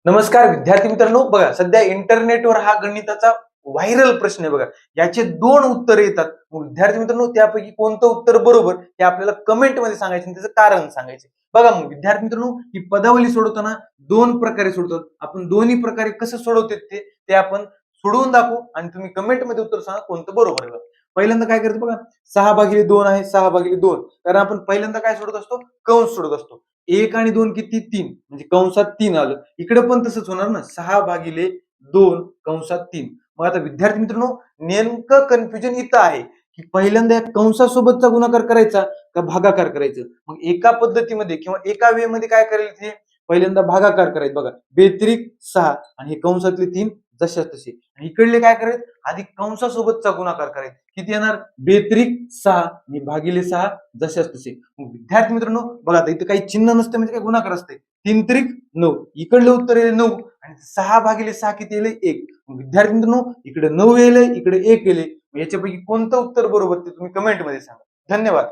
नमस्कार विद्यार्थी मित्रांनो, बघा सध्या इंटरनेटवर हा गणिताचा व्हायरल प्रश्न आहे बघा. याचे दोन उत्तर येतात. मग विद्यार्थी मित्रांनो, त्यापैकी कोणतं उत्तर बरोबर हे आपल्याला कमेंट मध्ये सांगायचं आणि त्याचं कारण सांगायचे. बघा मग विद्यार्थी मित्रांनो, ही पदावली सोडवताना दोन प्रकारे सोडवतात. आपण दोन्ही प्रकारे कसं सोडवतात ते आपण सोडवून दाखवू आणि तुम्ही कमेंट मध्ये उत्तर सांगा कोणतं बरोबर आहे. पहिल्यांदा काय करतो बघा, 6/2 आहे, 6/2. कारण आपण पहिल्यांदा काय सोडत असतो, कंस सोडत असतो. 1 आणि 2 किती, 3, म्हणजे कंसात 3 आलं. इकडे पण तसंच होणार ना, 6/2 कंसात 3. मग आता विद्यार्थी मित्रांनो, नेमकं कन्फ्युजन इथं आहे की पहिल्यांदा या कंसासोबतचा गुणाकार करायचा का भागाकार करायचं. मग एका पद्धतीमध्ये किंवा एका वे मध्ये काय करायचं, पहिल्यांदा भागाकार करायचं बघा. 6 आणि हे कंसातले 3 जशाच तसे, आणि इकडले काय करायचं, आधी कंसासोबतचा गुणाकार करायचा. किती येणार, 6 आणि भागिले 6 जशाच तसे. मग विद्यार्थी मित्रांनो बघा, आता इथं काही चिन्ह नसते म्हणजे काय गुणाकार असते. 3 त्रिक 9, इकडलं उत्तर येईल 9 आणि 6/6 किती येईल 1. विद्यार्थी मित्रांनो, इकडे 9 येईल, इकडे 1 येईल. याच्यापैकी कोणतं उत्तर बरोबर ते तुम्ही कमेंट मध्ये सांगा. धन्यवाद.